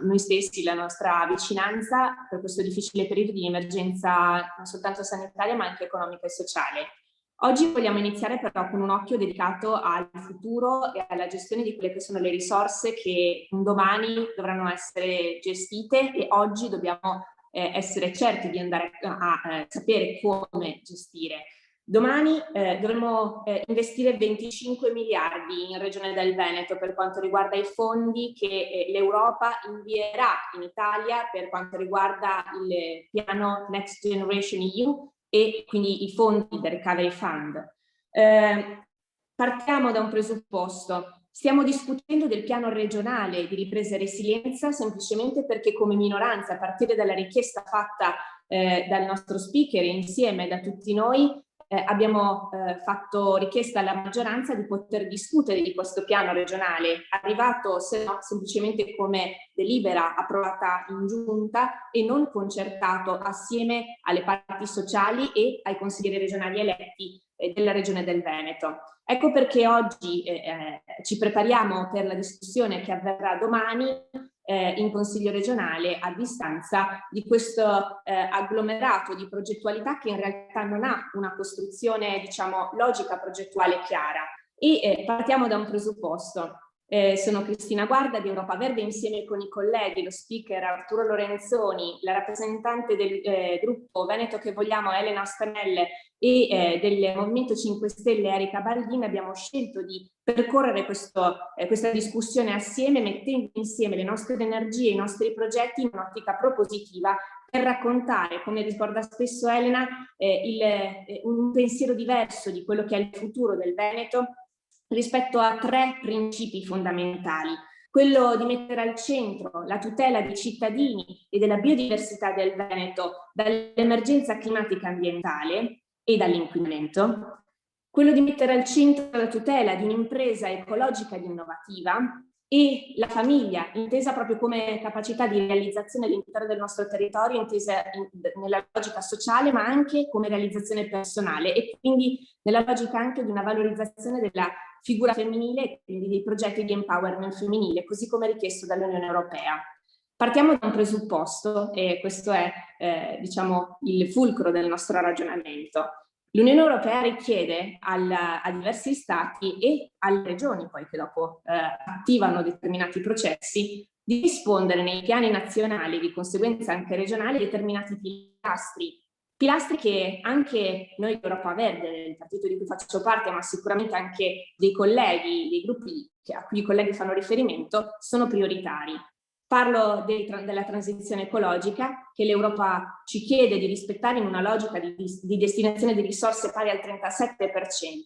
noi stessi, la nostra vicinanza per questo difficile periodo di emergenza non soltanto sanitaria ma anche economica e sociale. Oggi vogliamo iniziare però con un occhio dedicato al futuro e alla gestione di quelle che sono le risorse che un domani dovranno essere gestite e oggi dobbiamo essere certi di andare a sapere come gestire. Domani dovremo investire 25 miliardi in Regione del Veneto per quanto riguarda i fondi che l'Europa invierà in Italia per quanto riguarda il piano Next Generation EU e quindi i fondi del Recovery Fund. Partiamo da un presupposto. Stiamo discutendo del piano regionale di ripresa e resilienza semplicemente perché come minoranza, a partire dalla richiesta fatta dal nostro speaker e insieme da tutti noi, abbiamo fatto richiesta alla maggioranza di poter discutere di questo piano regionale, arrivato se no semplicemente come delibera approvata in giunta e non concertato assieme alle parti sociali e ai consiglieri regionali eletti della Regione del Veneto. Ecco perché oggi ci prepariamo per la discussione che avverrà domani in Consiglio regionale a distanza di questo agglomerato di progettualità che in realtà non ha una costruzione, diciamo, logica progettuale chiara. E partiamo da un presupposto. Sono Cristina Guarda di Europa Verde insieme con i colleghi, lo speaker Arturo Lorenzoni, la rappresentante del gruppo Veneto che vogliamo Elena Stanelle e del Movimento 5 Stelle Erika Baldini abbiamo scelto di percorrere questa discussione assieme, mettendo insieme le nostre energie, i nostri progetti in un'ottica propositiva per raccontare, come ricorda spesso Elena, un pensiero diverso di quello che è il futuro del Veneto rispetto a tre principi fondamentali. Quello di mettere al centro la tutela dei cittadini e della biodiversità del Veneto dall'emergenza climatica ambientale e dall'inquinamento, quello di mettere al centro la tutela di un'impresa ecologica ed innovativa e la famiglia, intesa proprio come capacità di realizzazione all'interno del nostro territorio, intesa nella logica sociale, ma anche come realizzazione personale e quindi nella logica anche di una valorizzazione della figura femminile e quindi dei progetti di empowerment femminile, così come richiesto dall'Unione Europea. Partiamo da un presupposto, e questo è diciamo il fulcro del nostro ragionamento. L'Unione Europea richiede a diversi stati e alle regioni, poi che dopo attivano determinati processi, di rispondere nei piani nazionali, di conseguenza anche regionali, determinati pilastri che anche noi di Europa Verde, del partito di cui faccio parte, ma sicuramente anche dei colleghi, dei gruppi a cui i colleghi fanno riferimento, sono prioritari. Parlo della transizione ecologica che l'Europa ci chiede di rispettare in una logica di destinazione di risorse pari al 37%,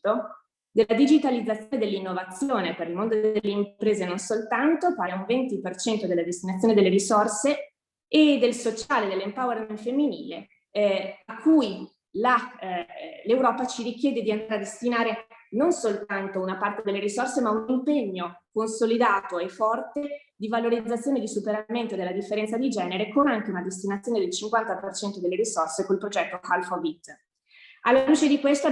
della digitalizzazione dell'innovazione per il mondo delle imprese non soltanto, pari a un 20% della destinazione delle risorse e del sociale, dell'empowerment femminile, a cui l'Europa ci richiede di andare a destinare non soltanto una parte delle risorse, ma un impegno consolidato e forte di valorizzazione e di superamento della differenza di genere, con anche una destinazione del 50% delle risorse col progetto Half of It. Alla luce di questo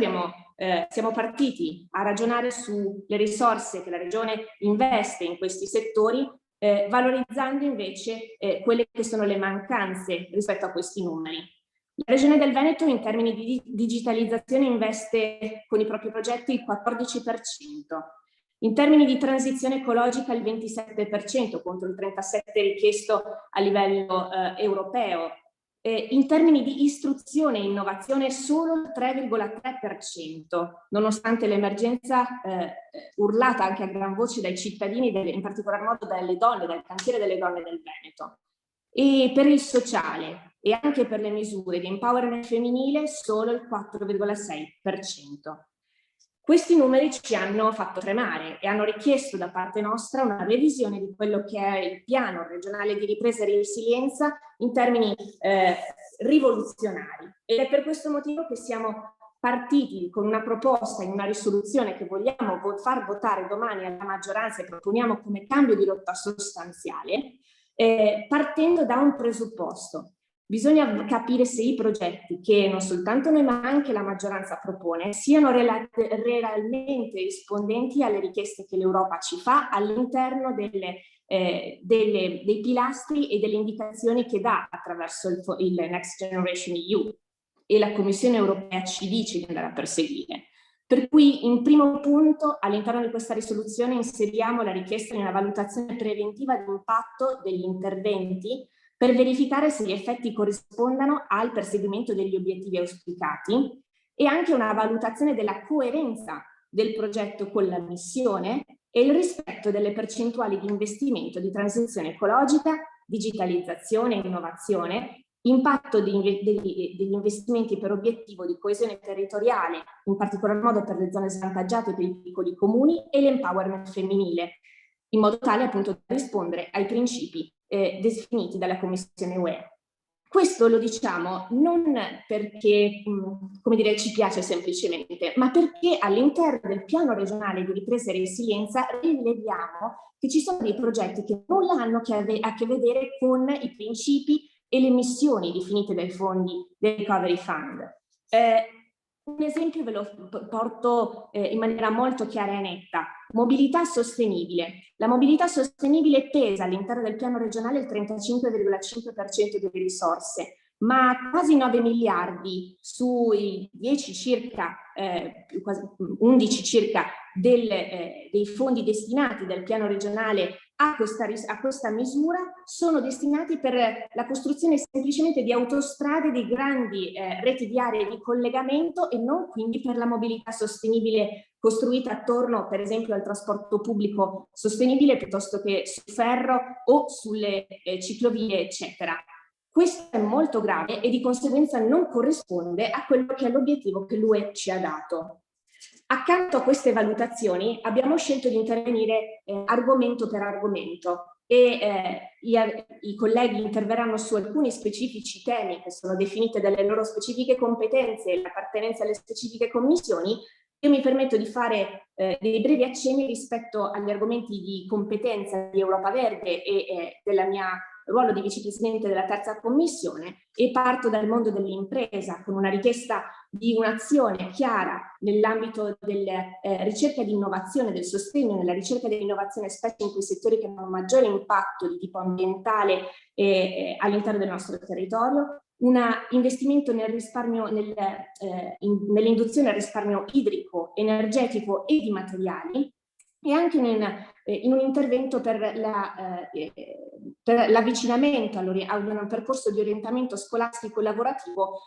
siamo partiti a ragionare sulle risorse che la Regione investe in questi settori, valorizzando invece quelle che sono le mancanze rispetto a questi numeri. La Regione del Veneto in termini di digitalizzazione investe con i propri progetti il 14%, in termini di transizione ecologica il 27% contro il 37% richiesto a livello europeo, in termini di istruzione e innovazione solo il 3,3%, nonostante l'emergenza urlata anche a gran voce dai cittadini, in particolar modo dalle donne, dal cantiere delle donne del Veneto. E per il sociale e anche per le misure di empowerment femminile solo il 4,6%. Questi numeri ci hanno fatto tremare e hanno richiesto da parte nostra una revisione di quello che è il piano regionale di ripresa e resilienza in termini rivoluzionari. Ed è per questo motivo che siamo partiti con una proposta in una risoluzione che vogliamo far votare domani alla maggioranza e proponiamo come cambio di rotta sostanziale, partendo da un presupposto. Bisogna capire se i progetti che non soltanto noi ma anche la maggioranza propone siano realmente rispondenti alle richieste che l'Europa ci fa all'interno delle dei pilastri e delle indicazioni che dà attraverso il Next Generation EU, e la Commissione europea ci dice di andare a perseguire. Per cui in primo punto all'interno di questa risoluzione inseriamo la richiesta di una valutazione preventiva di impatto degli interventi per verificare se gli effetti corrispondano al perseguimento degli obiettivi auspicati, e anche una valutazione della coerenza del progetto con la missione e il rispetto delle percentuali di investimento di transizione ecologica, digitalizzazione e innovazione, impatto degli investimenti per obiettivo di coesione territoriale, in particolar modo per le zone svantaggiate e per i piccoli comuni, e l'empowerment femminile, in modo tale appunto da rispondere ai principi definiti dalla Commissione UE. Questo lo diciamo non perché, come dire, ci piace semplicemente, ma perché all'interno del piano regionale di ripresa e resilienza rileviamo che ci sono dei progetti che nulla hanno a che vedere con i principi e le missioni definite dai fondi del Recovery Fund. Un esempio ve lo porto in maniera molto chiara e netta. Mobilità sostenibile. La mobilità sostenibile pesa all'interno del piano regionale il 35,5% delle risorse, ma quasi 9 miliardi sui 10 circa, quasi 11 circa dei fondi destinati dal piano regionale a questa misura sono destinati per la costruzione semplicemente di autostrade, di grandi reti viarie di collegamento, e non quindi per la mobilità sostenibile costruita attorno per esempio al trasporto pubblico sostenibile piuttosto che sul ferro o sulle ciclovie eccetera. Questo è molto grave e di conseguenza non corrisponde a quello che è l'obiettivo che l'UE ci ha dato. Accanto a queste valutazioni abbiamo scelto di intervenire argomento per argomento, e i colleghi interverranno su alcuni specifici temi che sono definiti dalle loro specifiche competenze e l'appartenenza alle specifiche commissioni. Io mi permetto di fare dei brevi accenni rispetto agli argomenti di competenza di Europa Verde e della mia ruolo di vicepresidente della terza commissione, e parto dal mondo dell'impresa con una richiesta di un'azione chiara nell'ambito della ricerca di innovazione, del sostegno nella ricerca dell'innovazione, specie in quei settori che hanno un maggiore impatto di tipo ambientale all'interno del nostro territorio, un investimento nel risparmio, nell'induzione al risparmio idrico, energetico e di materiali, e anche in un intervento per l'avvicinamento a un percorso di orientamento scolastico e lavorativo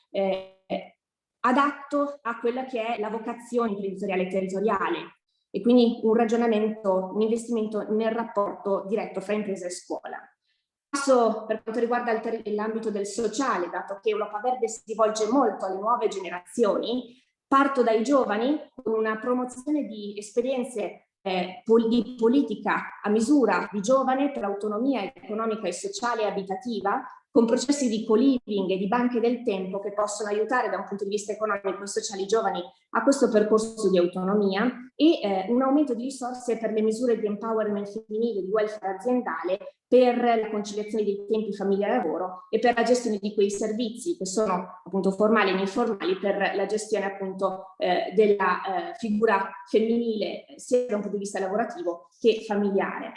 adatto a quella che è la vocazione imprenditoriale territoriale, e quindi un ragionamento, un investimento nel rapporto diretto fra impresa e scuola. Passo per quanto riguarda l'ambito del sociale, dato che Europa Verde si rivolge molto alle nuove generazioni. Parto dai giovani con una promozione di esperienze di politica a misura di giovane per autonomia economica e sociale e abitativa, con processi di co-living e di banche del tempo che possono aiutare da un punto di vista economico e sociale i giovani a questo percorso di autonomia, e un aumento di risorse per le misure di empowerment femminile, di welfare aziendale, per la conciliazione dei tempi famiglia-lavoro e per la gestione di quei servizi che sono appunto formali e informali, per la gestione appunto della figura femminile sia da un punto di vista lavorativo che familiare.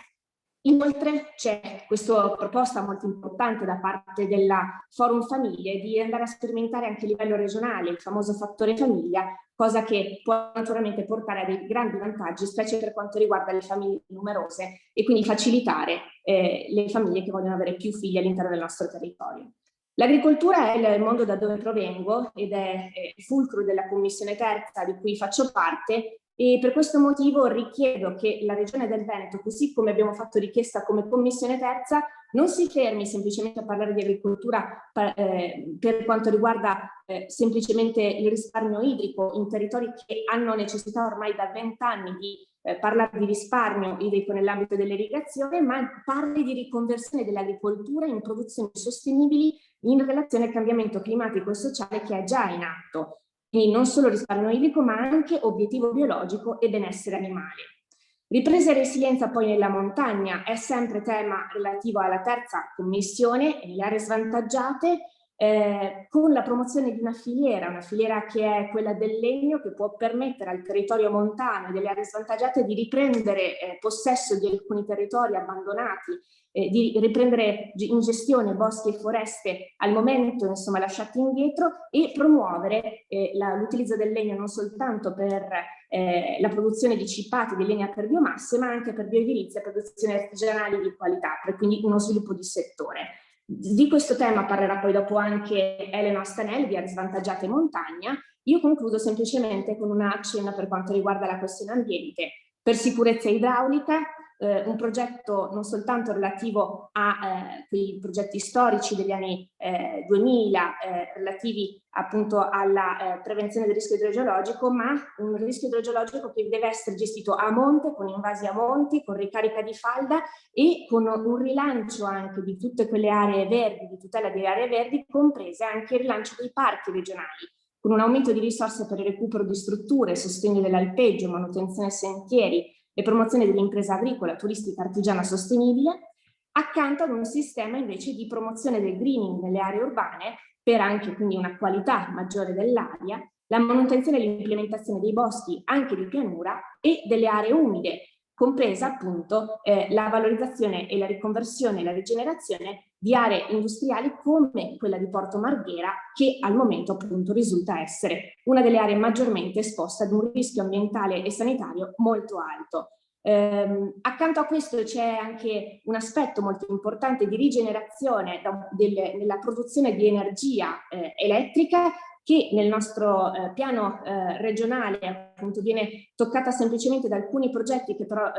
Inoltre c'è questa proposta molto importante da parte della Forum Famiglie di andare a sperimentare anche a livello regionale il famoso fattore famiglia, cosa che può naturalmente portare a dei grandi vantaggi, specie per quanto riguarda le famiglie numerose, e quindi facilitare le famiglie che vogliono avere più figli all'interno del nostro territorio. L'agricoltura è il mondo da dove provengo ed è il fulcro della Commissione Terza di cui faccio parte, e per questo motivo richiedo che la Regione del Veneto, così come abbiamo fatto richiesta come Commissione Terza, non si fermi semplicemente a parlare di agricoltura per quanto riguarda semplicemente il risparmio idrico in territori che hanno necessità ormai da 20 anni di parlare di risparmio idrico nell'ambito dell'irrigazione, ma parli di riconversione dell'agricoltura in produzioni sostenibili in relazione al cambiamento climatico e sociale che è già in atto. Quindi non solo risparmio idrico, ma anche obiettivo biologico e benessere animale. Ripresa e resilienza poi nella montagna è sempre tema relativo alla terza commissione e nelle aree svantaggiate. con la promozione di una filiera che è quella del legno, che può permettere al territorio montano e delle aree svantaggiate di riprendere possesso di alcuni territori abbandonati, di riprendere in gestione boschi e foreste al momento insomma lasciati indietro, e promuovere l'utilizzo del legno non soltanto per la produzione di cippati di legna per biomasse, ma anche per bioedilizia e produzioni artigianali di qualità, per quindi uno sviluppo di settore. Di questo tema parlerà poi dopo anche Elena Stanelli di Aree Svantaggiate e Montagna. Io concludo semplicemente con un accenno per quanto riguarda la questione ambiente. Per sicurezza idraulica, un progetto non soltanto relativo a quei progetti storici degli anni 2000 relativi appunto alla prevenzione del rischio idrogeologico, ma un rischio idrogeologico che deve essere gestito a monte, con invasi a monti, con ricarica di falda e con un rilancio anche di tutte quelle aree verdi, di tutela delle aree verdi, comprese anche il rilancio dei parchi regionali, con un aumento di risorse per il recupero di strutture, sostegno dell'alpeggio, manutenzione sentieri e promozione dell'impresa agricola, turistica, artigiana sostenibile, accanto ad un sistema invece di promozione del greening nelle aree urbane per anche quindi una qualità maggiore dell'aria, la manutenzione e l'implementazione dei boschi anche di pianura e delle aree umide, compresa appunto la valorizzazione e la riconversione e la rigenerazione di aree industriali come quella di Porto Marghera, che al momento appunto risulta essere una delle aree maggiormente esposte ad un rischio ambientale e sanitario molto alto. Accanto a questo c'è anche un aspetto molto importante di rigenerazione nella produzione di energia elettrica, che nel nostro piano regionale appunto viene toccata semplicemente da alcuni progetti che però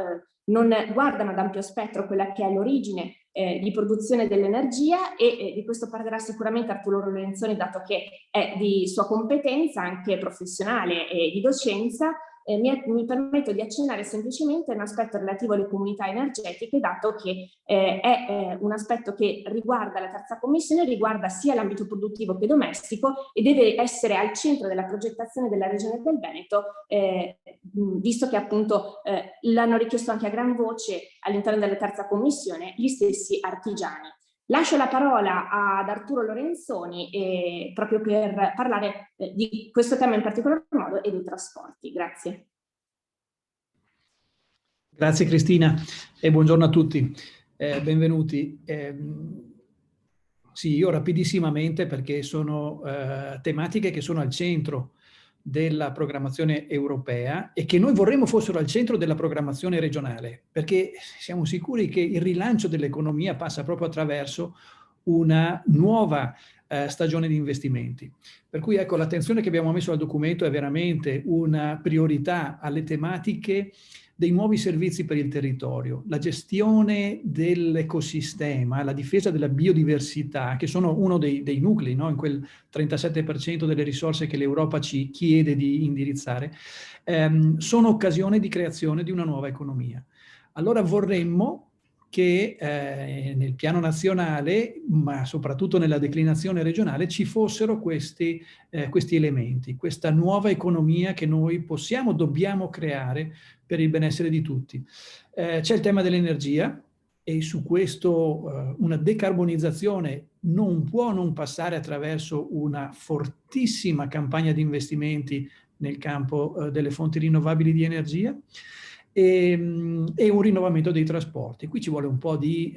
non guardano ad ampio spettro quella che è l'origine di produzione dell'energia, e di questo parlerà sicuramente Arturo Lorenzoni, dato che è di sua competenza anche professionale e di docenza. Mi permetto di accennare semplicemente un aspetto relativo alle comunità energetiche, dato che è un aspetto che riguarda la terza commissione, riguarda sia l'ambito produttivo che domestico, e deve essere al centro della progettazione della Regione del Veneto, visto che appunto l'hanno richiesto anche a gran voce all'interno della terza commissione gli stessi artigiani. Lascio la parola ad Arturo Lorenzoni proprio per parlare di questo tema in particolar modo e dei trasporti. Grazie. Grazie Cristina e buongiorno a tutti, benvenuti. Sì, io rapidissimamente, perché sono tematiche che sono al centro della programmazione europea e che noi vorremmo fossero al centro della programmazione regionale, perché siamo sicuri che il rilancio dell'economia passa proprio attraverso una nuova stagione di investimenti. Per cui ecco, l'attenzione che abbiamo messo al documento è veramente una priorità alle tematiche dei nuovi servizi per il territorio, la gestione dell'ecosistema, la difesa della biodiversità, che sono uno dei nuclei, no? In quel 37% delle risorse che l'Europa ci chiede di indirizzare, sono occasione di creazione di una nuova economia. Allora vorremmo che nel piano nazionale, ma soprattutto nella declinazione regionale, ci fossero questi elementi, questa nuova economia che noi dobbiamo creare per il benessere di tutti. C'è il tema dell'energia, e su questo una decarbonizzazione non può non passare attraverso una fortissima campagna di investimenti nel campo delle fonti rinnovabili di energia, e un rinnovamento dei trasporti. Qui ci vuole un po' di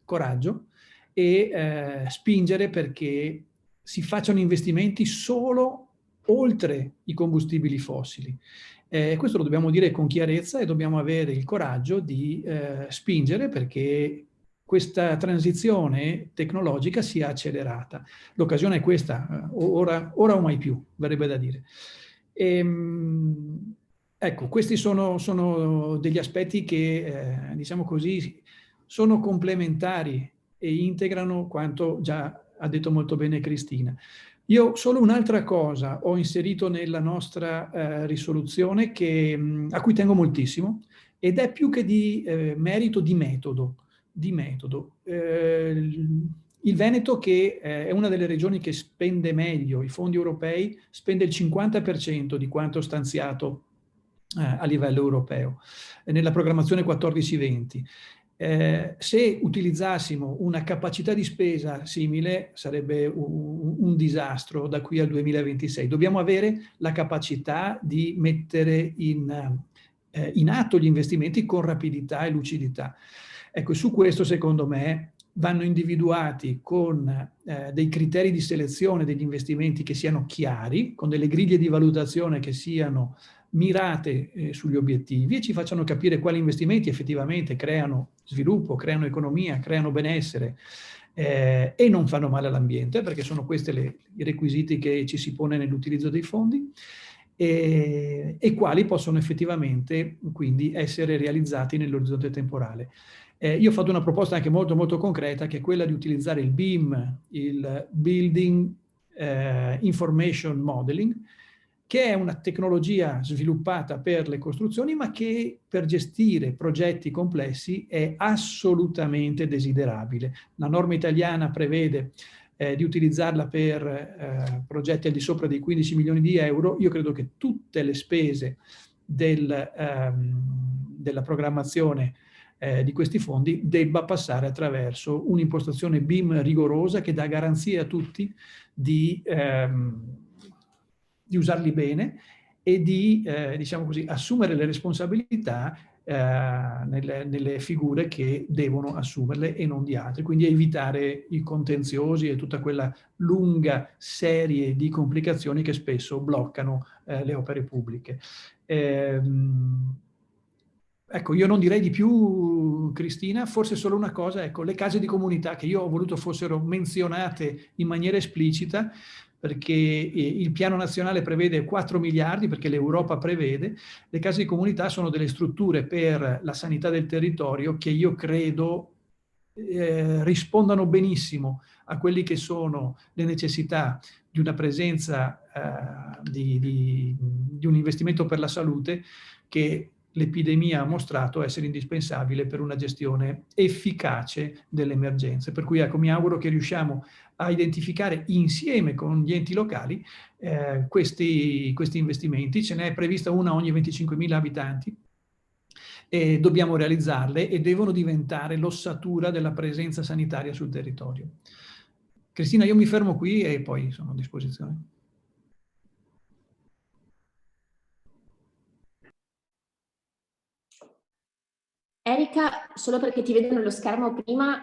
coraggio e spingere perché si facciano investimenti solo oltre i combustibili fossili. Questo lo dobbiamo dire con chiarezza e dobbiamo avere il coraggio di spingere perché questa transizione tecnologica sia accelerata. L'occasione è questa, ora o mai più, verrebbe da dire. Ecco, questi sono degli aspetti che, diciamo così, sono complementari e integrano quanto già ha detto molto bene Cristina. Io solo un'altra cosa ho inserito nella nostra risoluzione a cui tengo moltissimo, ed è più che di merito, di metodo. Il Veneto, che è una delle regioni che spende meglio i fondi europei, spende il 50% di quanto stanziato a livello europeo nella programmazione 14-20. Se utilizzassimo una capacità di spesa simile sarebbe un disastro da qui al 2026. Dobbiamo avere la capacità di mettere in atto gli investimenti con rapidità e lucidità. Ecco, su questo secondo me vanno individuati con dei criteri di selezione degli investimenti che siano chiari, con delle griglie di valutazione che siano mirate sugli obiettivi e ci facciano capire quali investimenti effettivamente creano sviluppo, creano economia, creano benessere e non fanno male all'ambiente, perché sono questi i requisiti che ci si pone nell'utilizzo dei fondi, e quali possono effettivamente quindi essere realizzati nell'orizzonte temporale. Io ho fatto una proposta anche molto molto concreta, che è quella di utilizzare il BIM, il Building Information Modeling, che è una tecnologia sviluppata per le costruzioni, ma che per gestire progetti complessi è assolutamente desiderabile. La norma italiana prevede di utilizzarla per progetti al di sopra dei 15 milioni di euro. Io credo che tutte le spese della programmazione di questi fondi debba passare attraverso un'impostazione BIM rigorosa che dà garanzie a tutti di usarli bene e di, diciamo così, assumere le responsabilità nelle figure che devono assumerle e non di altri, quindi evitare i contenziosi e tutta quella lunga serie di complicazioni che spesso bloccano le opere pubbliche. Ecco, io non direi di più, Cristina, forse solo una cosa, ecco, le case di comunità che io ho voluto fossero menzionate in maniera esplicita, perché il piano nazionale prevede 4 miliardi, perché l'Europa prevede, le case di comunità sono delle strutture per la sanità del territorio che io credo rispondano benissimo a quelli che sono le necessità di una presenza, di un investimento per la salute che l'epidemia ha mostrato essere indispensabile per una gestione efficace delle emergenze. Per cui ecco, mi auguro che riusciamo a identificare insieme con gli enti locali questi investimenti. Ce n'è prevista una ogni 25.000 abitanti e dobbiamo realizzarle e devono diventare l'ossatura della presenza sanitaria sul territorio. Cristina, io mi fermo qui e poi sono a disposizione. Erika, solo perché ti vedo nello schermo prima,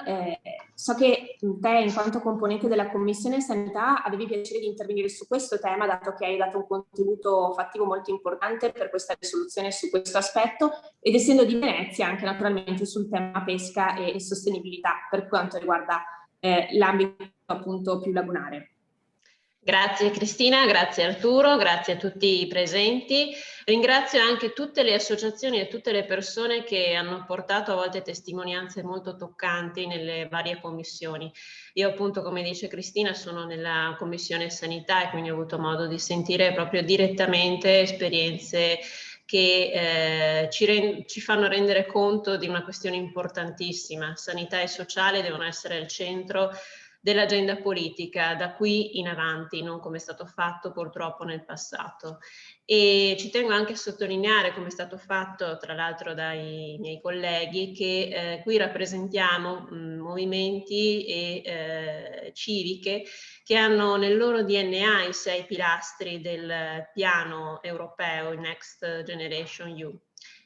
so che te in quanto componente della Commissione Sanità avevi piacere di intervenire su questo tema, dato che hai dato un contributo fattivo molto importante per questa risoluzione su questo aspetto, ed essendo di Venezia anche naturalmente sul tema pesca e sostenibilità per quanto riguarda l'ambito appunto più lagunare. Grazie Cristina, grazie Arturo, grazie a tutti i presenti. Ringrazio anche tutte le associazioni e tutte le persone che hanno portato a volte testimonianze molto toccanti nelle varie commissioni. Io appunto, come dice Cristina, sono nella Commissione Sanità e quindi ho avuto modo di sentire proprio direttamente esperienze che ci fanno rendere conto di una questione importantissima. Sanità e sociale devono essere al centro dell'agenda politica da qui in avanti, non come è stato fatto purtroppo nel passato. E ci tengo anche a sottolineare, come è stato fatto tra l'altro dai miei colleghi, che qui rappresentiamo movimenti e civiche che hanno nel loro DNA i 6 pilastri del piano europeo, il Next Generation EU.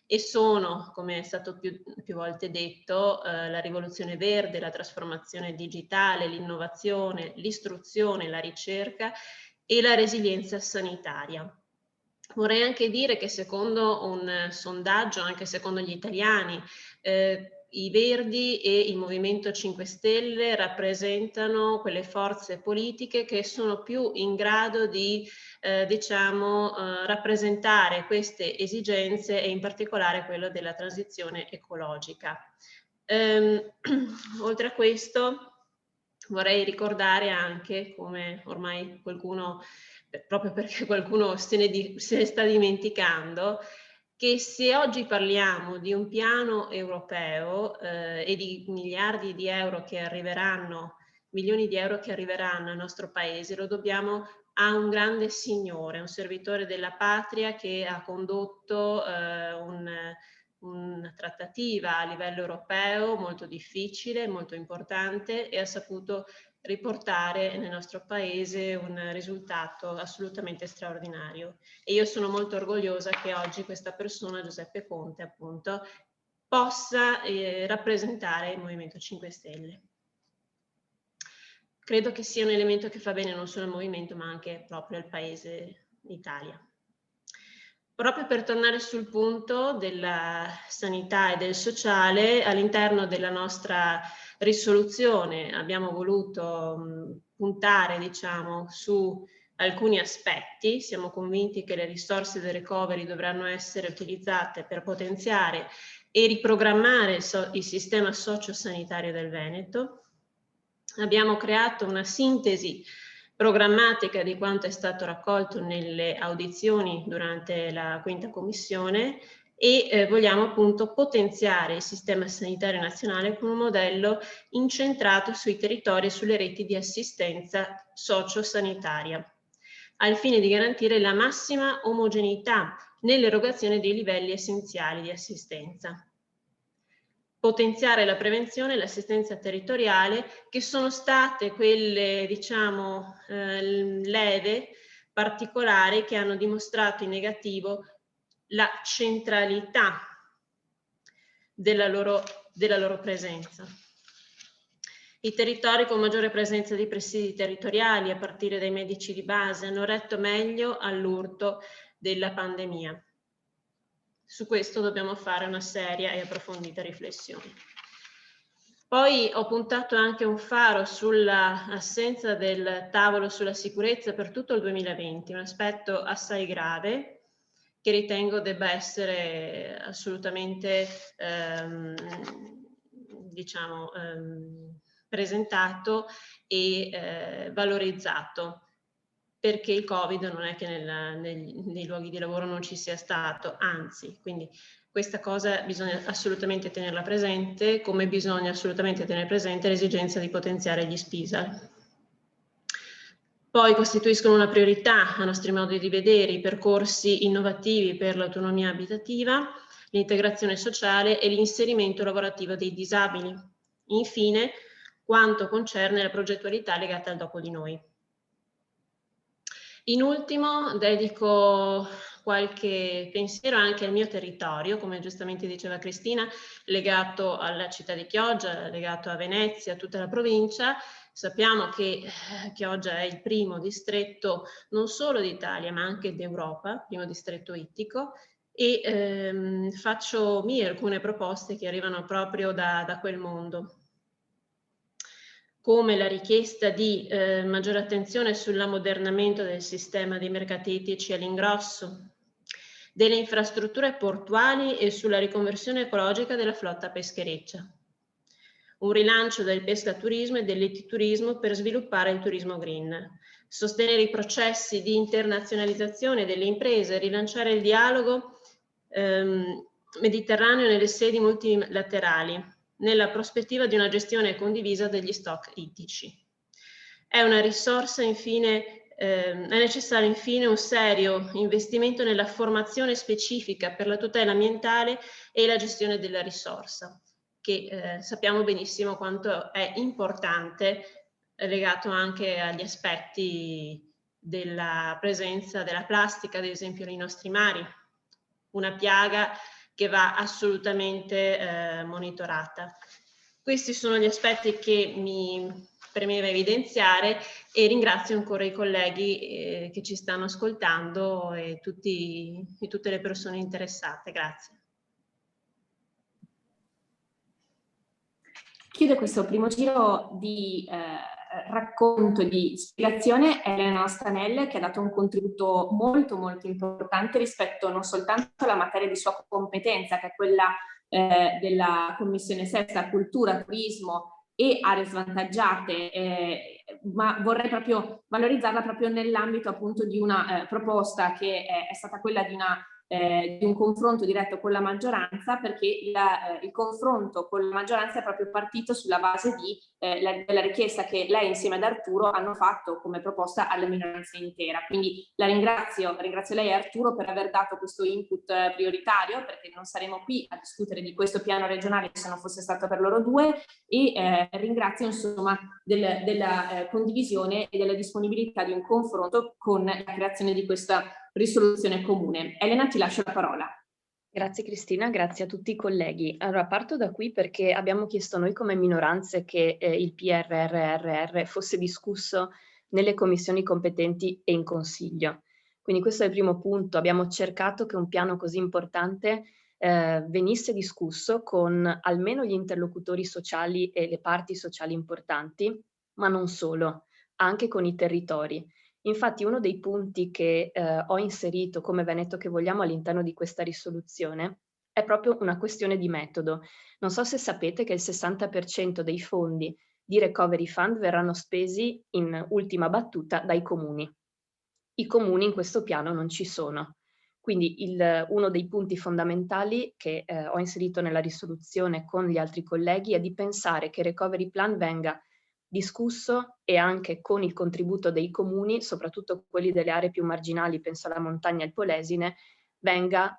E sono, come è stato più volte detto, la rivoluzione verde, la trasformazione digitale, l'innovazione, l'istruzione, la ricerca e la resilienza sanitaria. Vorrei anche dire che secondo un sondaggio, anche secondo gli italiani, i Verdi e il Movimento 5 Stelle rappresentano quelle forze politiche che sono più in grado di rappresentare queste esigenze e in particolare quello della transizione ecologica. Oltre a questo vorrei ricordare anche, come ormai qualcuno, proprio perché qualcuno se ne sta dimenticando, che se oggi parliamo di un piano europeo e di miliardi di euro che arriveranno, milioni di euro che arriveranno al nostro paese, lo dobbiamo a un grande signore, un servitore della patria che ha condotto una trattativa a livello europeo molto difficile, molto importante, e ha saputo riportare nel nostro paese un risultato assolutamente straordinario. E io sono molto orgogliosa che oggi questa persona, Giuseppe Conte, appunto, possa rappresentare il Movimento 5 Stelle. Credo che sia un elemento che fa bene non solo al Movimento, ma anche proprio al Paese Italia. Proprio per tornare sul punto della sanità e del sociale, all'interno della nostra risoluzione abbiamo voluto puntare, diciamo, su alcuni aspetti. Siamo convinti che le risorse del recovery dovranno essere utilizzate per potenziare e riprogrammare il sistema sociosanitario del Veneto. Abbiamo creato una sintesi programmatica di quanto è stato raccolto nelle audizioni durante la 5ª Commissione e vogliamo appunto potenziare il sistema sanitario nazionale con un modello incentrato sui territori e sulle reti di assistenza sociosanitaria, al fine di garantire la massima omogeneità nell'erogazione dei livelli essenziali di assistenza. Potenziare la prevenzione e l'assistenza territoriale, che sono state quelle, diciamo, leve particolari che hanno dimostrato in negativo la centralità della loro presenza. I territori con maggiore presenza di presidi territoriali, a partire dai medici di base, hanno retto meglio all'urto della pandemia. Su questo dobbiamo fare una seria e approfondita riflessione. Poi ho puntato anche un faro sull'assenza del tavolo sulla sicurezza per tutto il 2020, un aspetto assai grave che ritengo debba essere assolutamente presentato e valorizzato, perché il Covid non è che nei luoghi di lavoro non ci sia stato, anzi, quindi questa cosa bisogna assolutamente tenerla presente, come bisogna assolutamente tenere presente l'esigenza di potenziare gli SPISAL. Poi costituiscono una priorità, a nostri modi di vedere, i percorsi innovativi per l'autonomia abitativa, l'integrazione sociale e l'inserimento lavorativo dei disabili. Infine, quanto concerne la progettualità legata al dopo di noi. In ultimo, dedico qualche pensiero anche al mio territorio, come giustamente diceva Cristina, legato alla città di Chioggia, legato a Venezia, a tutta la provincia. Sappiamo che Chioggia è il primo distretto non solo d'Italia, ma anche d'Europa, primo distretto ittico, e faccio mie alcune proposte che arrivano proprio da quel mondo, come la richiesta di maggiore attenzione sull'ammodernamento del sistema dei mercati ittici all'ingrosso, delle infrastrutture portuali e sulla riconversione ecologica della flotta peschereccia, un rilancio del pescaturismo e dell'ittiturismo per sviluppare il turismo green, sostenere i processi di internazionalizzazione delle imprese, rilanciare il dialogo mediterraneo nelle sedi multilaterali, nella prospettiva di una gestione condivisa degli stock ittici. È una risorsa, infine, è necessario infine un serio investimento nella formazione specifica per la tutela ambientale e la gestione della risorsa, che sappiamo benissimo quanto è importante, legato anche agli aspetti della presenza della plastica, ad esempio, nei nostri mari, una piaga che va assolutamente monitorata. Questi sono gli aspetti che mi premeva evidenziare e ringrazio ancora i colleghi che ci stanno ascoltando e tutte le persone interessate. Grazie. Chiude questo primo giro di racconto, di spiegazione, Elena Stanel, che ha dato un contributo molto molto importante rispetto non soltanto alla materia di sua competenza, che è quella della Commissione Sesta, Cultura, Turismo e aree svantaggiate, ma vorrei proprio valorizzarla proprio nell'ambito appunto di una proposta che è stata quella di una di un confronto diretto con la maggioranza, perché il confronto con la maggioranza è proprio partito sulla base della richiesta che lei insieme ad Arturo hanno fatto come proposta alla minoranza intera. Quindi ringrazio lei e Arturo per aver dato questo input prioritario, perché non saremo qui a discutere di questo piano regionale se non fosse stato per loro due, e ringrazio insomma della condivisione e della disponibilità di un confronto con la creazione di questa risoluzione comune. Elena, ti lascio la parola. Grazie Cristina, grazie a tutti i colleghi. Allora parto da qui perché abbiamo chiesto noi come minoranze che il PRRR fosse discusso nelle commissioni competenti e in Consiglio. Quindi questo è il primo punto. Abbiamo cercato che un piano così importante venisse discusso con almeno gli interlocutori sociali e le parti sociali importanti, ma non solo, anche con i territori. Infatti uno dei punti che ho inserito come Veneto che vogliamo all'interno di questa risoluzione è proprio una questione di metodo. Non so se sapete che il 60% dei fondi di Recovery Fund verranno spesi in ultima battuta dai comuni. I comuni in questo piano non ci sono. Quindi uno dei punti fondamentali che ho inserito nella risoluzione con gli altri colleghi è di pensare che il Recovery Plan venga discusso e anche con il contributo dei comuni, soprattutto quelli delle aree più marginali, penso alla montagna e al Polesine, venga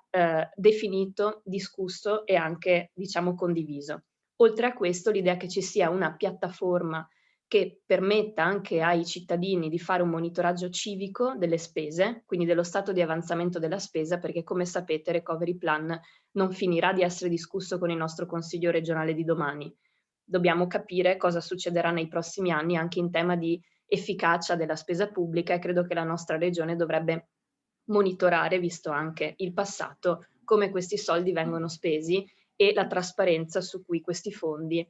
definito, discusso e anche, diciamo, condiviso. Oltre a questo, l'idea che ci sia una piattaforma che permetta anche ai cittadini di fare un monitoraggio civico delle spese, quindi dello stato di avanzamento della spesa, perché come sapete Recovery Plan non finirà di essere discusso con il nostro Consiglio regionale di domani. Dobbiamo capire cosa succederà nei prossimi anni anche in tema di efficacia della spesa pubblica e credo che la nostra regione dovrebbe monitorare, visto anche il passato, come questi soldi vengono spesi e la trasparenza su cui questi fondi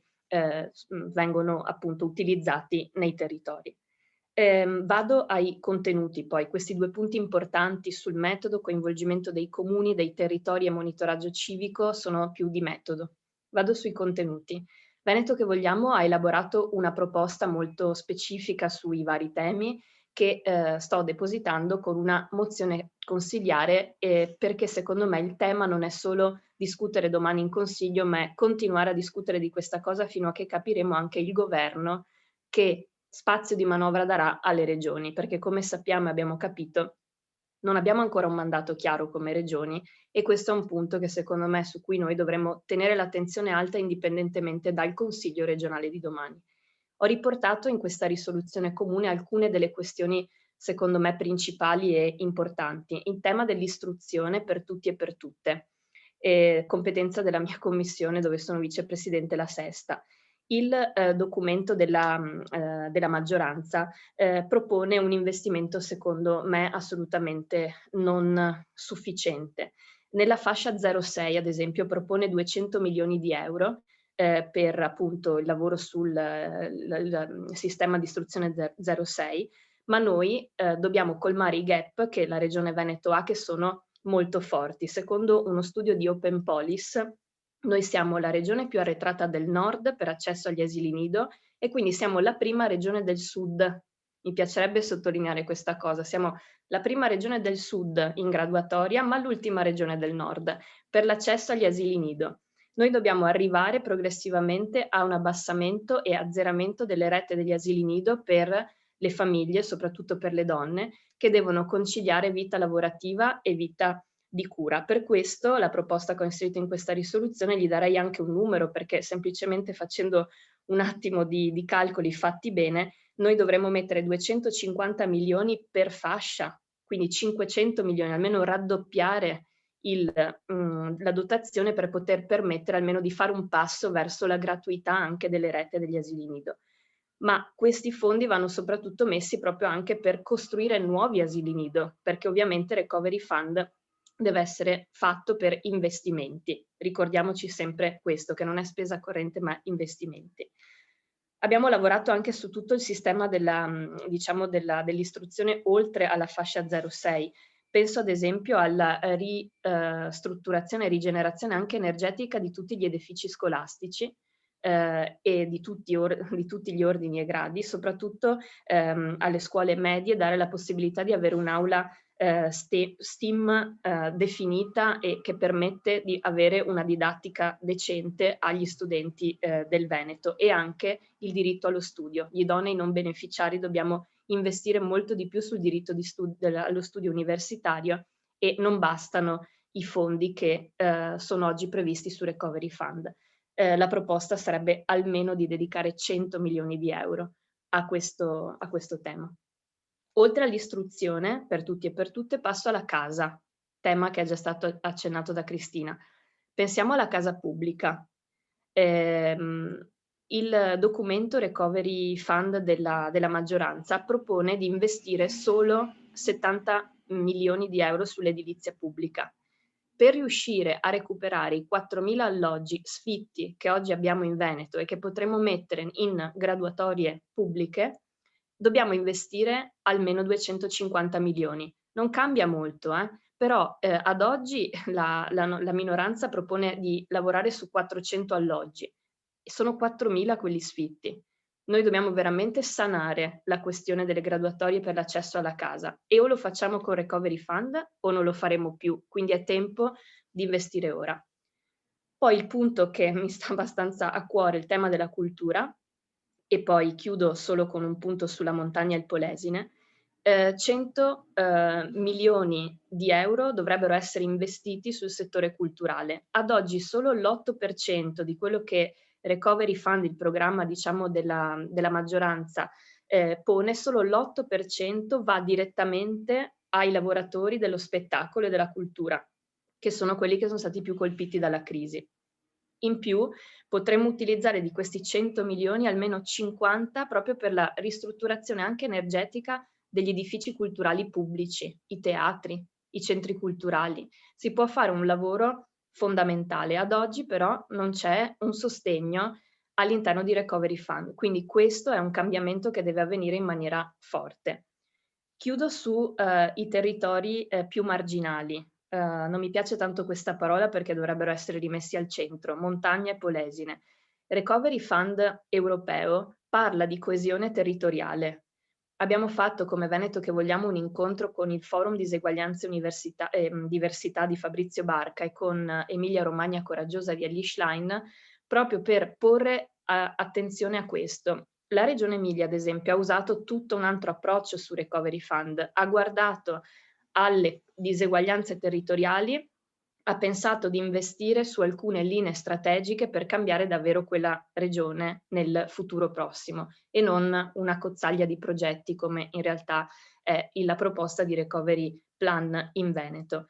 vengono appunto utilizzati nei territori. Vado ai contenuti poi, questi due punti importanti sul metodo, coinvolgimento dei comuni, dei territori e monitoraggio civico sono più di metodo. Vado sui contenuti. Veneto che vogliamo ha elaborato una proposta molto specifica sui vari temi che sto depositando con una mozione consigliare perché secondo me il tema non è solo discutere domani in Consiglio, ma è continuare a discutere di questa cosa fino a che capiremo anche il governo che spazio di manovra darà alle regioni, perché come sappiamo e abbiamo capito non abbiamo ancora un mandato chiaro come regioni e questo è un punto che secondo me su cui noi dovremmo tenere l'attenzione alta indipendentemente dal Consiglio regionale di domani. Ho riportato in questa risoluzione comune alcune delle questioni secondo me principali e importanti in tema dell'istruzione per tutti e per tutte, competenza della mia commissione dove sono vicepresidente la sesta. Il documento della maggioranza propone un investimento secondo me assolutamente non sufficiente. Nella fascia 06 ad esempio propone 200 milioni di euro per appunto il lavoro sul sistema di istruzione 06, ma noi dobbiamo colmare i gap che la Regione Veneto ha che sono molto forti. Secondo uno studio di Open Police, noi siamo la regione più arretrata del nord per accesso agli asili nido e quindi siamo la prima regione del sud. Mi piacerebbe sottolineare questa cosa. Siamo la prima regione del sud in graduatoria, ma l'ultima regione del nord per l'accesso agli asili nido. Noi dobbiamo arrivare progressivamente a un abbassamento e azzeramento delle rette degli asili nido per le famiglie, soprattutto per le donne, che devono conciliare vita lavorativa e vita di cura. Per questo la proposta che ho inserito in questa risoluzione gli darei anche un numero, perché semplicemente facendo un attimo di calcoli fatti bene, noi dovremmo mettere 250 milioni per fascia, quindi 500 milioni, almeno raddoppiare la dotazione per poter permettere almeno di fare un passo verso la gratuità anche delle rette degli asili nido. Ma questi fondi vanno soprattutto messi proprio anche per costruire nuovi asili nido, perché ovviamente Recovery Fund deve essere fatto per investimenti. Ricordiamoci sempre questo, che non è spesa corrente ma investimenti. Abbiamo lavorato anche su tutto il sistema dell'istruzione oltre alla fascia 06. Penso ad esempio alla ristrutturazione e rigenerazione anche energetica di tutti gli edifici scolastici e di tutti gli ordini e gradi, soprattutto alle scuole medie, dare la possibilità di avere un'aula STEAM definita e che permette di avere una didattica decente agli studenti del Veneto, e anche il diritto allo studio. Gli idonei non beneficiari dobbiamo investire molto di più sul diritto allo studio universitario, e non bastano i fondi che sono oggi previsti su Recovery Fund. La proposta sarebbe almeno di dedicare 100 milioni di euro a questo tema. Oltre all'istruzione per tutti e per tutte, passo alla casa, tema che è già stato accennato da Cristina. Pensiamo alla casa pubblica. Il documento Recovery Fund della maggioranza propone di investire solo 70 milioni di euro sull'edilizia pubblica. Per riuscire a recuperare i 4.000 alloggi sfitti che oggi abbiamo in Veneto e che potremo mettere in graduatorie pubbliche, dobbiamo investire almeno 250 milioni. Non cambia molto, però ad oggi la minoranza propone di lavorare su 400 alloggi. E sono 4.000 quelli sfitti. Noi dobbiamo veramente sanare la questione delle graduatorie per l'accesso alla casa, e o lo facciamo con Recovery Fund o non lo faremo più, quindi è tempo di investire ora. Poi il punto che mi sta abbastanza a cuore, il tema della cultura, e poi chiudo solo con un punto sulla montagna e il Polesine. 100 milioni di euro dovrebbero essere investiti sul settore culturale. Ad oggi solo l'8% di quello che Recovery Fund, il programma diciamo della maggioranza, pone, solo l'8% va direttamente ai lavoratori dello spettacolo e della cultura, che sono quelli che sono stati più colpiti dalla crisi. In più potremmo utilizzare di questi 100 milioni almeno 50 proprio per la ristrutturazione anche energetica degli edifici culturali pubblici, i teatri, i centri culturali. Si può fare un lavoro fondamentale. Ad oggi però non c'è un sostegno all'interno di Recovery Fund, quindi questo è un cambiamento che deve avvenire in maniera forte. Chiudo su i territori più marginali. Non mi piace tanto questa parola perché dovrebbero essere rimessi al centro, montagna e Polesine. Recovery Fund europeo parla di coesione territoriale. Abbiamo fatto come Veneto che vogliamo un incontro con il Forum Diseguaglianze Diversità di Fabrizio Barca e con Emilia Romagna Coraggiosa di Ellie Schlein, proprio per porre attenzione a questo. La Regione Emilia, ad esempio, ha usato tutto un altro approccio su Recovery Fund, ha guardato alle diseguaglianze territoriali, ha pensato di investire su alcune linee strategiche per cambiare davvero quella regione nel futuro prossimo, e non una cozzaglia di progetti come in realtà è la proposta di Recovery Plan in Veneto.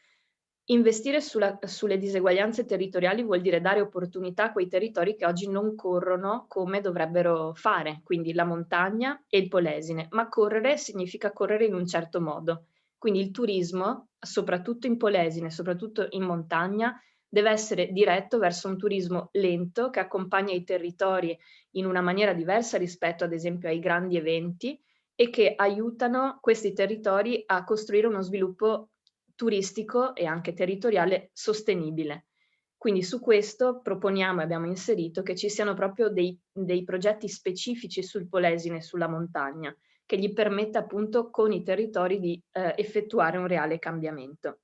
Investire sulle diseguaglianze territoriali vuol dire dare opportunità a quei territori che oggi non corrono come dovrebbero fare, quindi la montagna e il Polesine, ma correre significa correre in un certo modo. Quindi il turismo, soprattutto in Polesine, soprattutto in montagna, deve essere diretto verso un turismo lento che accompagna i territori in una maniera diversa rispetto ad esempio ai grandi eventi, e che aiutano questi territori a costruire uno sviluppo turistico e anche territoriale sostenibile. Quindi su questo proponiamo e abbiamo inserito che ci siano proprio dei progetti specifici sul Polesine e sulla montagna, che gli permetta appunto con i territori di effettuare un reale cambiamento.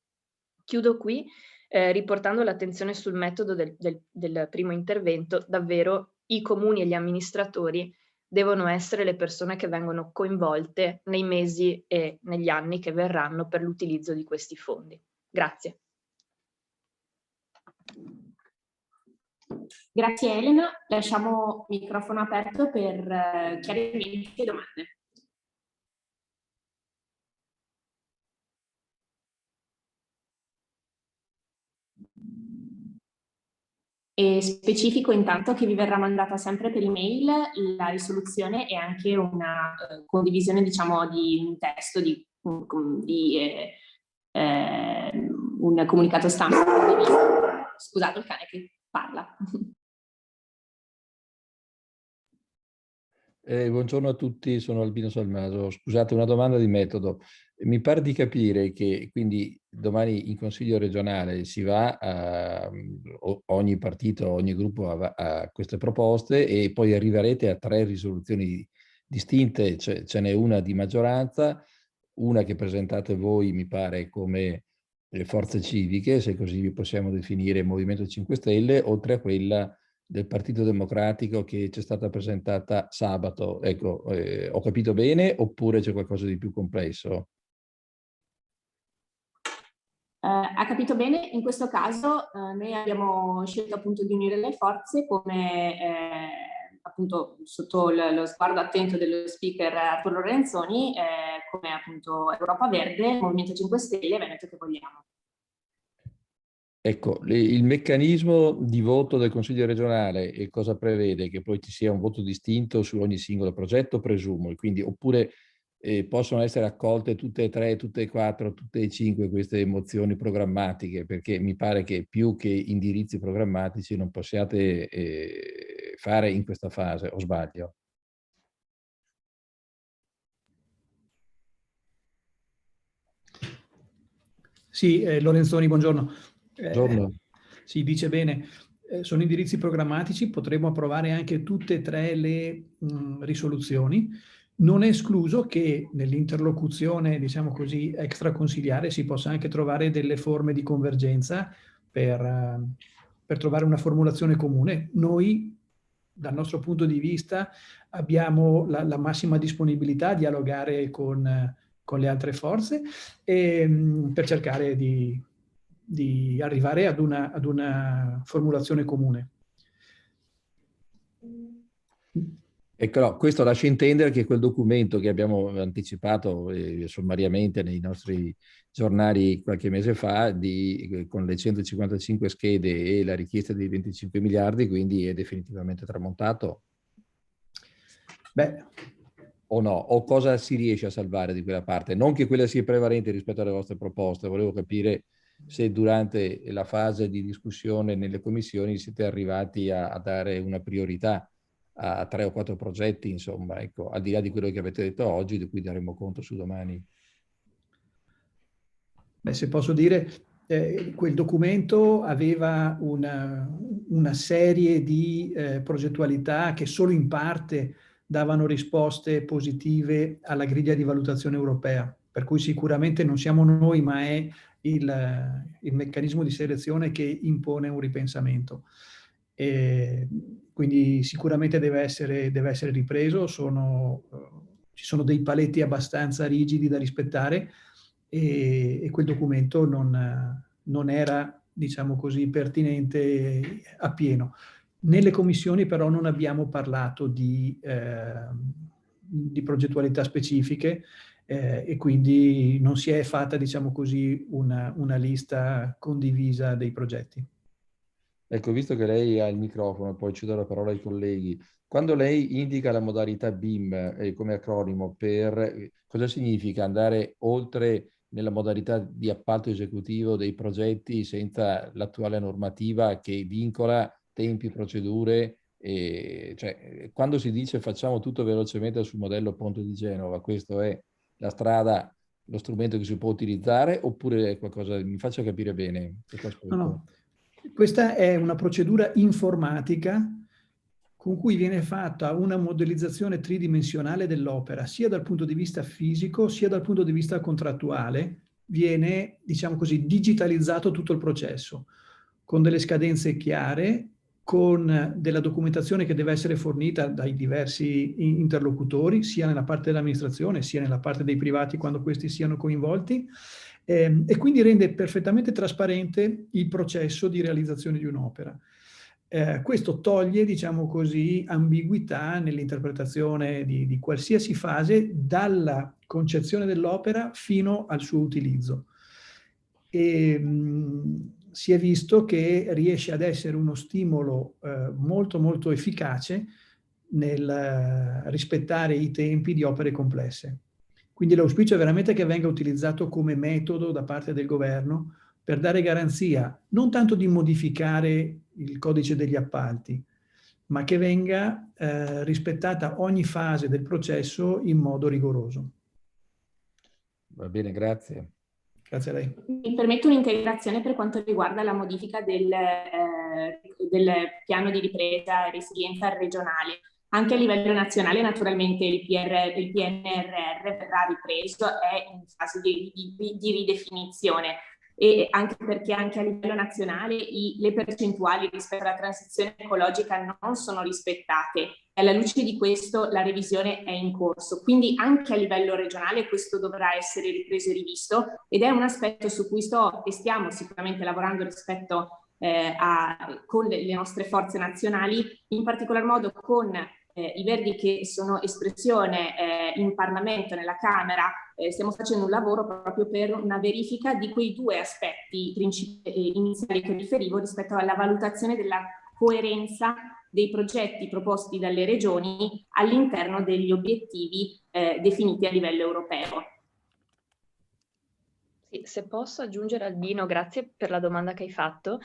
Chiudo qui riportando l'attenzione sul metodo del primo intervento. Davvero i comuni e gli amministratori devono essere le persone che vengono coinvolte nei mesi e negli anni che verranno per l'utilizzo di questi fondi. Grazie. Grazie Elena, lasciamo il microfono aperto per chiarimenti e domande. E specifico intanto che vi verrà mandata sempre per email la risoluzione e anche una condivisione, diciamo, di un testo, di un comunicato stampa. Scusate il cane che parla. Buongiorno a tutti, sono Albino Salmaso. Scusate, una domanda di metodo. Mi pare di capire che quindi domani in Consiglio regionale si va a ogni partito, ogni gruppo a queste proposte, e poi arriverete a 3 risoluzioni distinte, ce n'è una di maggioranza, una che presentate voi, mi pare, come le forze civiche, se così vi possiamo definire, Movimento 5 Stelle, oltre a quella del Partito Democratico che ci è stata presentata sabato. Ecco, ho capito bene oppure c'è qualcosa di più complesso? Ha capito bene, in questo caso noi abbiamo scelto appunto di unire le forze come appunto sotto lo sguardo attento dello speaker Arturo Lorenzoni, come appunto Europa Verde, Movimento 5 Stelle, Veneto che vogliamo. Ecco, il meccanismo di voto del Consiglio regionale e cosa prevede? Che poi ci sia un voto distinto su ogni singolo progetto, presumo, e quindi oppure possono essere accolte tutte e tre, tutte e quattro, tutte e cinque queste mozioni programmatiche, perché mi pare che più che indirizzi programmatici non possiate fare in questa fase, o sbaglio? Sì, Lorenzoni, buongiorno. Buongiorno. Sì, dice bene. Sono indirizzi programmatici, potremmo approvare anche tutte e tre le risoluzioni. Non è escluso che nell'interlocuzione, diciamo così, extraconsiliare si possa anche trovare delle forme di convergenza per trovare una formulazione comune. Noi, dal nostro punto di vista, abbiamo la massima disponibilità a dialogare con le altre forze per cercare di arrivare ad una formulazione comune. Ecco, no, questo lascia intendere che quel documento che abbiamo anticipato sommariamente nei nostri giornali qualche mese fa, con le 155 schede e la richiesta di 25 miliardi, quindi è definitivamente tramontato? Beh, o no? O cosa si riesce a salvare di quella parte? Non che quella sia prevalente rispetto alle vostre proposte, volevo capire se durante la fase di discussione nelle commissioni siete arrivati a dare una priorità a 3 o 4 progetti, insomma, ecco, al di là di quello che avete detto oggi, di cui daremo conto su domani. Beh, se posso dire, quel documento aveva una serie di progettualità che solo in parte davano risposte positive alla griglia di valutazione europea, per cui sicuramente non siamo noi, ma è il meccanismo di selezione che impone un ripensamento. Quindi sicuramente deve essere ripreso, ci sono dei paletti abbastanza rigidi da rispettare e quel documento non era, diciamo così, pertinente appieno. Nelle commissioni però non abbiamo parlato di progettualità specifiche e quindi non si è fatta, diciamo così, una lista condivisa dei progetti. Ecco, visto che lei ha il microfono, poi ci do la parola ai colleghi, quando lei indica la modalità BIM come acronimo, cosa significa andare oltre nella modalità di appalto esecutivo dei progetti senza l'attuale normativa che vincola tempi, procedure? Cioè, quando si dice facciamo tutto velocemente sul modello Ponte di Genova, questo è la strada, lo strumento che si può utilizzare, oppure è qualcosa, mi faccia capire bene questo aspetto. No. Questa è una procedura informatica con cui viene fatta una modellizzazione tridimensionale dell'opera, sia dal punto di vista fisico, sia dal punto di vista contrattuale. Viene, diciamo così, digitalizzato tutto il processo, con delle scadenze chiare, con della documentazione che deve essere fornita dai diversi interlocutori, sia nella parte dell'amministrazione, sia nella parte dei privati quando questi siano coinvolti, e quindi rende perfettamente trasparente il processo di realizzazione di un'opera. Questo toglie, diciamo così, ambiguità nell'interpretazione di qualsiasi fase, dalla concezione dell'opera fino al suo utilizzo. Si è visto che riesce ad essere uno stimolo molto molto efficace nel rispettare i tempi di opere complesse. Quindi l'auspicio è veramente che venga utilizzato come metodo da parte del governo per dare garanzia non tanto di modificare il codice degli appalti, ma che venga rispettata ogni fase del processo in modo rigoroso. Va bene, grazie. Grazie a lei. Mi permetto un'integrazione per quanto riguarda la modifica del piano di ripresa e resilienza regionale. Anche a livello nazionale naturalmente il PNRR verrà ripreso, è in fase di ridefinizione, e anche perché anche a livello nazionale le percentuali rispetto alla transizione ecologica non sono rispettate, e alla luce di questo la revisione è in corso. Quindi anche a livello regionale questo dovrà essere ripreso e rivisto, ed è un aspetto su cui sto e stiamo sicuramente lavorando rispetto con le nostre forze nazionali, in particolar modo con i Verdi, che sono espressione in Parlamento, nella Camera. Stiamo facendo un lavoro proprio per una verifica di quei due aspetti iniziali che riferivo rispetto alla valutazione della coerenza dei progetti proposti dalle regioni all'interno degli obiettivi definiti a livello europeo. Sì, se posso aggiungere, Albino, grazie per la domanda che hai fatto.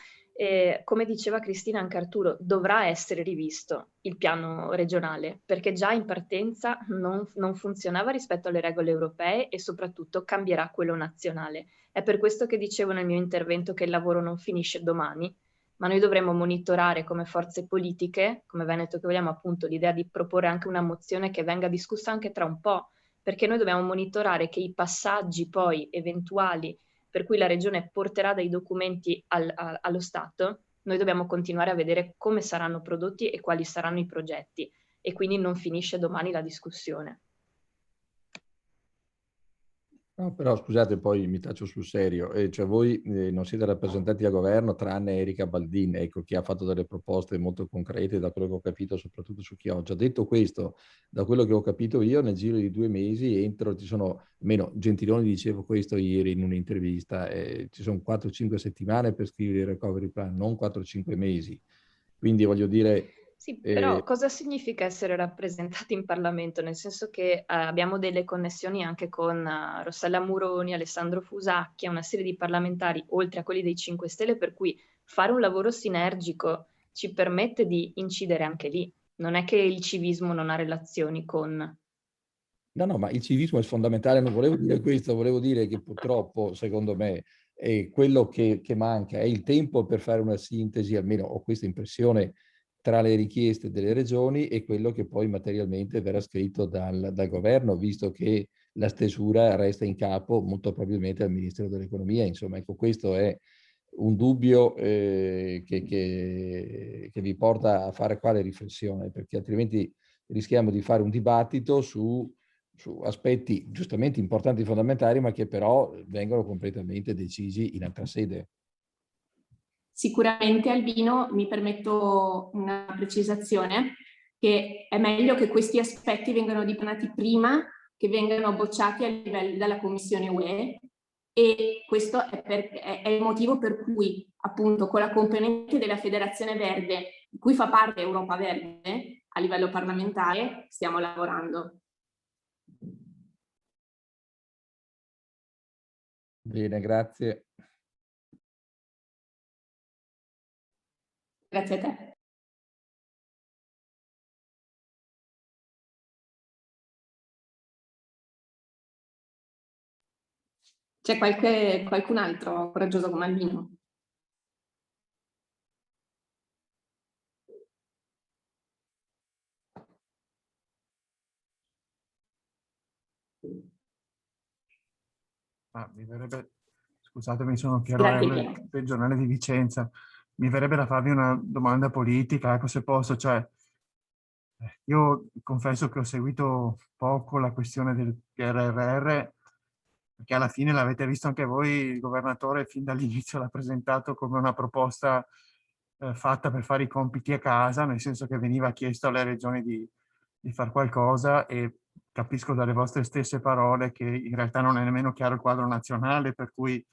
Come diceva Cristina, anche Arturo, dovrà essere rivisto il piano regionale, perché già in partenza non funzionava rispetto alle regole europee e soprattutto cambierà quello nazionale. È per questo che dicevo nel mio intervento che il lavoro non finisce domani, ma noi dovremmo monitorare come forze politiche, come Veneto, che vogliamo appunto l'idea di proporre anche una mozione che venga discussa anche tra un po', perché noi dobbiamo monitorare che i passaggi poi eventuali per cui la Regione porterà dei documenti allo Stato, noi dobbiamo continuare a vedere come saranno prodotti e quali saranno i progetti, e quindi non finisce domani la discussione. No, però scusate, poi mi taccio sul serio, cioè voi non siete rappresentati al governo tranne Erika Baldin, ecco, che ha fatto delle proposte molto concrete, da quello che ho capito, soprattutto su Chioggia. Detto questo, da quello che ho capito io, nel giro di 2 mesi ci sono, almeno Gentiloni dicevo questo ieri in un'intervista, ci sono 4-5 settimane per scrivere il recovery plan, non 4-5 mesi. Quindi voglio dire... Sì, però cosa significa essere rappresentati in Parlamento? Nel senso che abbiamo delle connessioni anche con Rossella Muroni, Alessandro Fusacchia, una serie di parlamentari, oltre a quelli dei 5 Stelle, per cui fare un lavoro sinergico ci permette di incidere anche lì. Non è che il civismo non ha relazioni con... No, ma il civismo è fondamentale, non volevo dire questo, volevo dire che purtroppo, secondo me, quello che manca è il tempo per fare una sintesi, almeno ho questa impressione, tra le richieste delle regioni e quello che poi materialmente verrà scritto dal governo, visto che la stesura resta in capo molto probabilmente al Ministero dell'Economia. Insomma, ecco, questo è un dubbio che vi porta a fare quale riflessione, perché altrimenti rischiamo di fare un dibattito su aspetti giustamente importanti e fondamentali, ma che però vengono completamente decisi in altra sede. Sicuramente, Albino, mi permetto una precisazione, che è meglio che questi aspetti vengano dipanati prima che vengano bocciati a livello dalla Commissione UE, e questo è il motivo per cui appunto con la componente della Federazione Verde, di cui fa parte Europa Verde, a livello parlamentare stiamo lavorando. Bene, grazie. Grazie a te. C'è qualcun altro coraggioso come Albino? Mi verrebbe, scusatemi, sono Piero R del giornale di Vicenza, mi verrebbe da farvi una domanda politica, ecco, se posso, cioè io confesso che ho seguito poco la questione del PNRR, perché alla fine l'avete visto anche voi, il governatore fin dall'inizio l'ha presentato come una proposta fatta per fare i compiti a casa, nel senso che veniva chiesto alle regioni di fare qualcosa, e capisco dalle vostre stesse parole che in realtà non è nemmeno chiaro il quadro nazionale, per cui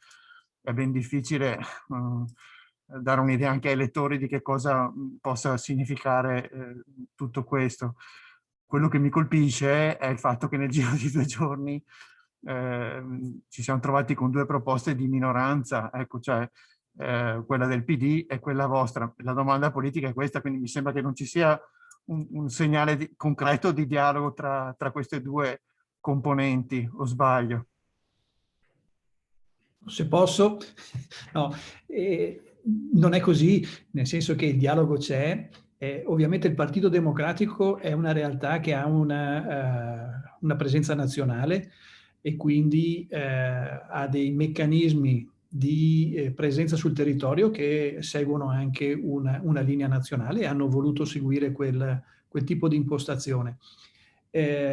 è ben difficile dare un'idea anche ai lettori di che cosa possa significare tutto questo. Quello che mi colpisce è il fatto che nel giro di 2 giorni ci siamo trovati con 2 proposte di minoranza, ecco, cioè quella del PD e quella vostra. La domanda politica è questa, quindi mi sembra che non ci sia un segnale concreto di dialogo tra queste 2 componenti, o sbaglio? Se posso, no, non è così, nel senso che il dialogo c'è, Ovviamente il Partito Democratico è una realtà che ha una presenza nazionale e quindi ha dei meccanismi di presenza sul territorio che seguono anche una linea nazionale e hanno voluto seguire quel tipo di impostazione.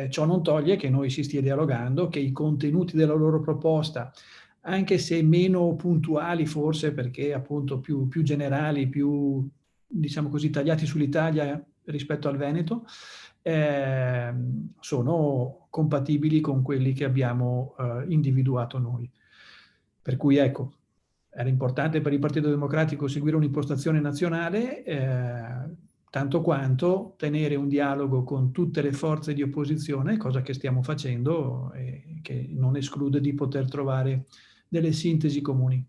Ciò non toglie che noi si stia dialogando, che i contenuti della loro proposta, anche se meno puntuali forse perché appunto più generali, più diciamo così tagliati sull'Italia rispetto al Veneto, sono compatibili con quelli che abbiamo individuato noi. Per cui ecco, era importante per il Partito Democratico seguire un'impostazione nazionale, tanto quanto tenere un dialogo con tutte le forze di opposizione, cosa che stiamo facendo e che non esclude di poter trovare delle sintesi comuni.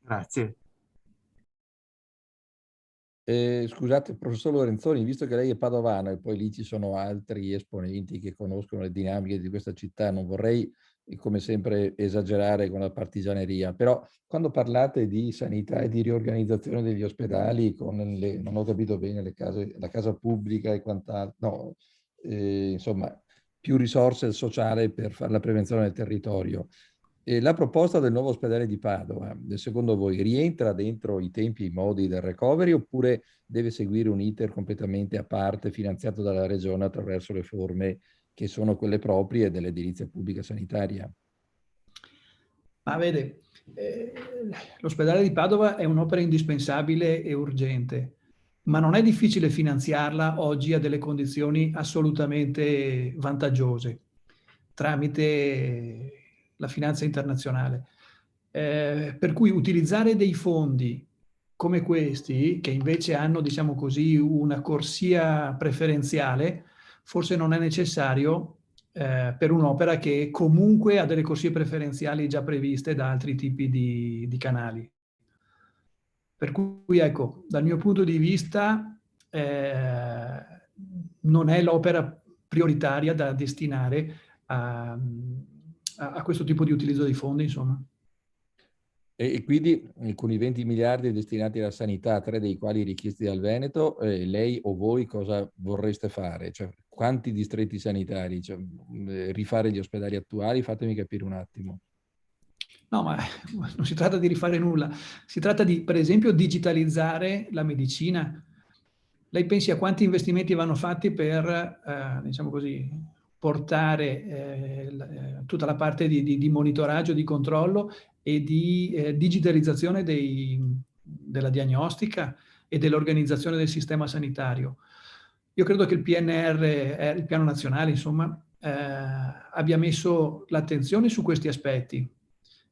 Grazie. Scusate, professor Lorenzoni, visto che lei è padovano e poi lì ci sono altri esponenti che conoscono le dinamiche di questa città, non vorrei, come sempre, esagerare con la partigianeria, però quando parlate di sanità e di riorganizzazione degli ospedali, non ho capito bene, la casa pubblica e quant'altro, no, insomma, più risorse al sociale per fare la prevenzione del territorio. La proposta del nuovo ospedale di Padova, secondo voi, rientra dentro i tempi e i modi del recovery oppure deve seguire un iter completamente a parte, finanziato dalla Regione attraverso le forme che sono quelle proprie dell'edilizia pubblica sanitaria? Ma vede, l'ospedale di Padova è un'opera indispensabile e urgente, ma non è difficile finanziarla oggi a delle condizioni assolutamente vantaggiose, tramite la finanza internazionale. Per cui utilizzare dei fondi come questi, che invece hanno, diciamo così, una corsia preferenziale, forse non è necessario per un'opera che comunque ha delle corsie preferenziali già previste da altri tipi di canali. Per cui, ecco, dal mio punto di vista, non è l'opera prioritaria da destinare a questo tipo di utilizzo dei fondi, insomma. E quindi con i 20 miliardi destinati alla sanità, 3 dei quali richiesti dal Veneto, lei o voi cosa vorreste fare? Cioè, quanti distretti sanitari? Cioè, rifare gli ospedali attuali? Fatemi capire un attimo. No, ma non si tratta di rifare nulla. Si tratta di, per esempio, digitalizzare la medicina. Lei pensi a quanti investimenti vanno fatti per, diciamo così, portare tutta la parte di monitoraggio, di controllo e di digitalizzazione della diagnostica e dell'organizzazione del sistema sanitario. Io credo che il PNR, il Piano Nazionale, insomma, abbia messo l'attenzione su questi aspetti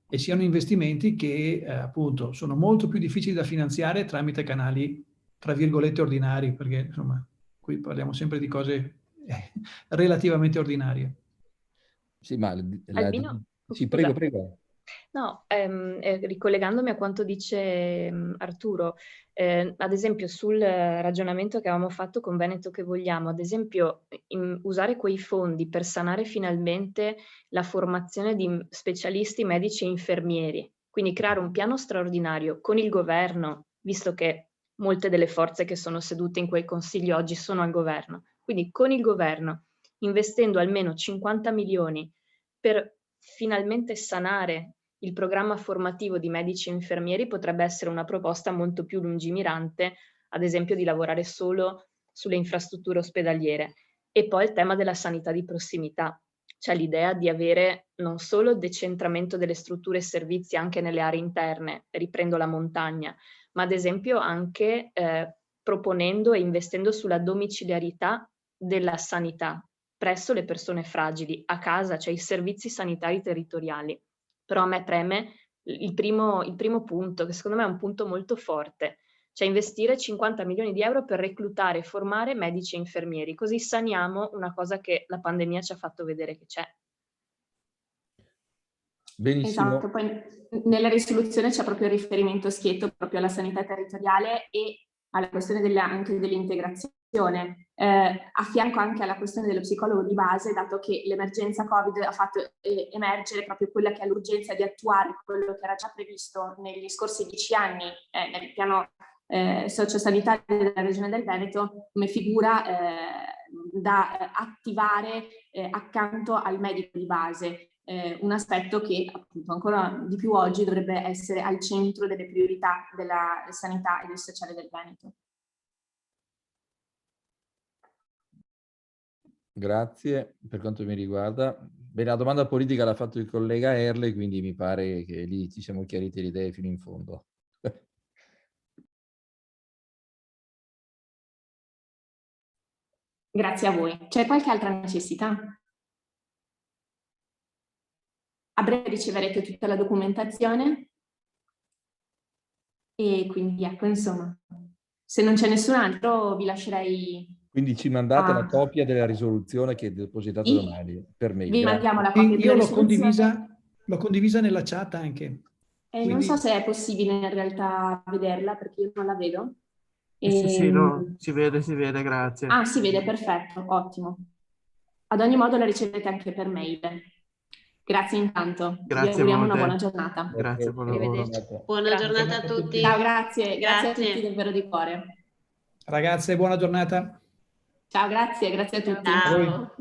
e siano investimenti che appunto sono molto più difficili da finanziare tramite canali, tra virgolette, ordinari, perché insomma qui parliamo sempre di cose relativamente ordinarie. Sì, ma Albino? sì, prego, prego. No, ricollegandomi a quanto dice Arturo, ad esempio sul ragionamento che avevamo fatto con Veneto che vogliamo, ad esempio usare quei fondi per sanare finalmente la formazione di specialisti medici e infermieri, quindi creare un piano straordinario con il governo, visto che molte delle forze che sono sedute in quel consiglio oggi sono al governo, quindi con il governo, investendo almeno 50 milioni per finalmente sanare il programma formativo di medici e infermieri, potrebbe essere una proposta molto più lungimirante, ad esempio di lavorare solo sulle infrastrutture ospedaliere. E poi il tema della sanità di prossimità, cioè l'idea di avere non solo decentramento delle strutture e servizi anche nelle aree interne, riprendo la montagna, ma ad esempio anche proponendo e investendo sulla domiciliarità della sanità presso le persone fragili, a casa, cioè i servizi sanitari territoriali. Però a me preme il primo punto, che secondo me è un punto molto forte, cioè investire 50 milioni di euro per reclutare e formare medici e infermieri, così saniamo una cosa che la pandemia ci ha fatto vedere che c'è. Benissimo. Esatto, poi nella risoluzione c'è proprio il riferimento schietto proprio alla sanità territoriale e alla questione anche dell'integrazione, a fianco anche alla questione dello psicologo di base, dato che l'emergenza Covid ha fatto emergere proprio quella che è l'urgenza di attuare quello che era già previsto negli scorsi 10 anni nel piano sociosanitaria della Regione del Veneto come figura da attivare accanto al medico di base, un aspetto che appunto ancora di più oggi dovrebbe essere al centro delle priorità della sanità e del sociale del Veneto. Grazie per quanto mi riguarda. Bene, la domanda politica l'ha fatto il collega Erle, quindi mi pare che lì ci siamo chiariti le idee fino in fondo. Grazie a voi. C'è qualche altra necessità? A breve riceverete tutta la documentazione e quindi ecco, insomma, se non c'è nessun altro vi lascerei... Quindi ci mandate la copia della risoluzione che è depositata domani per me. Vi mandiamo la Sì, copia della io risoluzione. l'ho condivisa nella chat anche. Quindi... Non so se è possibile in realtà vederla perché io non la vedo. Sì, no, si vede, grazie. Ah, si vede, perfetto, ottimo. Ad ogni modo la ricevete anche per mail. Grazie intanto. Grazie, vi auguriamo una buona giornata. Grazie, buon lavoro. Buona giornata a tutti. Ciao, grazie a tutti davvero di cuore. Ragazze, buona giornata. Ciao, grazie a tutti. Ciao.